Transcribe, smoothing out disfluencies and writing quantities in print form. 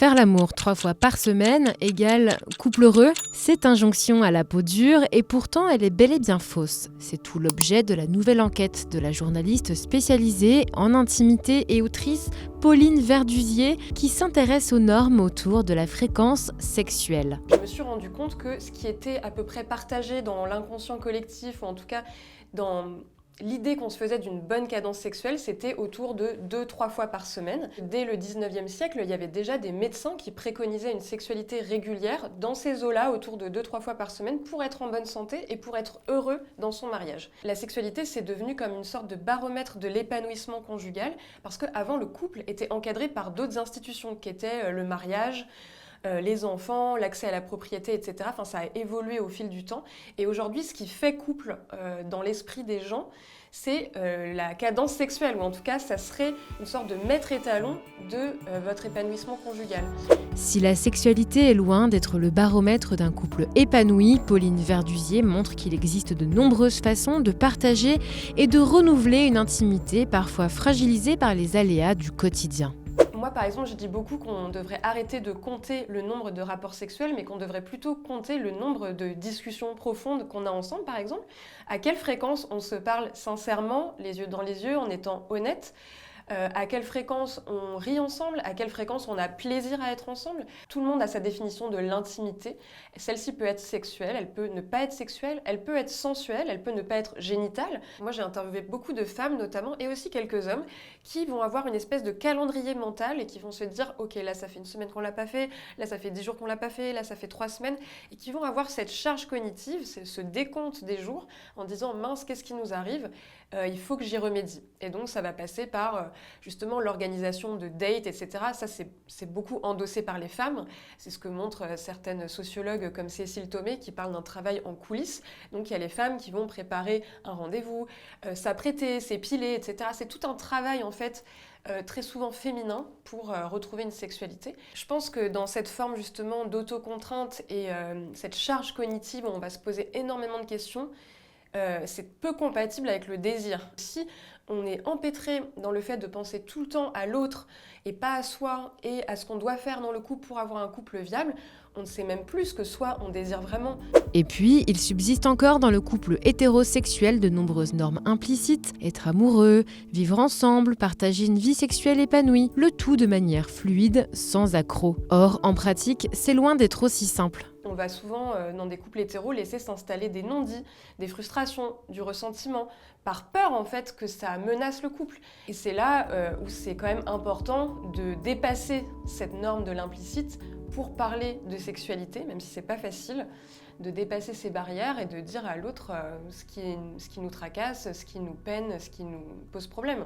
Faire l'amour 3 fois par semaine égale couple heureux, cette injonction à la peau dure et pourtant elle est bel et bien fausse. C'est tout l'objet de la nouvelle enquête de la journaliste spécialisée en intimité et autrice Pauline Verduzier qui s'intéresse aux normes autour de la fréquence sexuelle. Je me suis rendu compte que ce qui était à peu près partagé dans l'inconscient collectif, ou en tout cas dans l'idée qu'on se faisait d'une bonne cadence sexuelle, c'était autour de 2-3 fois par semaine. Dès le 19e siècle, il y avait déjà des médecins qui préconisaient une sexualité régulière dans ces eaux-là, autour de 2-3 fois par semaine, pour être en bonne santé et pour être heureux dans son mariage. La sexualité, c'est devenu comme une sorte de baromètre de l'épanouissement conjugal, parce qu'avant, le couple était encadré par d'autres institutions, qui étaient le mariage, les enfants, l'accès à la propriété, etc. Enfin, ça a évolué au fil du temps. Et aujourd'hui, ce qui fait couple dans l'esprit des gens, c'est la cadence sexuelle, ou en tout cas, ça serait une sorte de maître étalon de votre épanouissement conjugal. Si la sexualité est loin d'être le baromètre d'un couple épanoui, Pauline Verduzier montre qu'il existe de nombreuses façons de partager et de renouveler une intimité parfois fragilisée par les aléas du quotidien. Moi, par exemple, je dis beaucoup qu'on devrait arrêter de compter le nombre de rapports sexuels, mais qu'on devrait plutôt compter le nombre de discussions profondes qu'on a ensemble, par exemple. À quelle fréquence on se parle sincèrement, les yeux dans les yeux, en étant honnête. À quelle fréquence on rit ensemble, à quelle fréquence on a plaisir à être ensemble. Tout le monde a sa définition de l'intimité. Celle-ci peut être sexuelle, elle peut ne pas être sexuelle, elle peut être sensuelle, elle peut ne pas être génitale. Moi, j'ai interviewé beaucoup de femmes notamment, et aussi quelques hommes, qui vont avoir une espèce de calendrier mental et qui vont se dire « Ok, là, ça fait une semaine qu'on l'a pas fait, là, ça fait 10 jours qu'on l'a pas fait, là, ça fait 3 semaines », et qui vont avoir cette charge cognitive, ce décompte des jours, en disant « Mince, qu'est-ce qui nous arrive ? Il faut que j'y remédie ». Et donc, ça va passer par justement l'organisation de dates, etc. Ça, c'est beaucoup endossé par les femmes. C'est ce que montrent certaines sociologues comme Cécile Thomé qui parlent d'un travail en coulisses. Donc il y a les femmes qui vont préparer un rendez-vous, s'apprêter, s'épiler, etc. C'est tout un travail en fait très souvent féminin pour retrouver une sexualité. Je pense que dans cette forme justement d'autocontrainte et cette charge cognitive où on va se poser énormément de questions, c'est peu compatible avec le désir. Si on est empêtré dans le fait de penser tout le temps à l'autre et pas à soi et à ce qu'on doit faire dans le couple pour avoir un couple viable, on ne sait même plus ce que soi on désire vraiment. Et puis, il subsiste encore dans le couple hétérosexuel de nombreuses normes implicites, être amoureux, vivre ensemble, partager une vie sexuelle épanouie, le tout de manière fluide, sans accroc. Or, en pratique, c'est loin d'être aussi simple. On va souvent, dans des couples hétéros, laisser s'installer des non-dits, des frustrations, du ressentiment, par peur en fait que ça menace le couple. Et c'est là où c'est quand même important de dépasser cette norme de l'implicite pour parler de sexualité, même si c'est pas facile, de dépasser ces barrières et de dire à l'autre ce qui nous tracasse, ce qui nous peine, ce qui nous pose problème.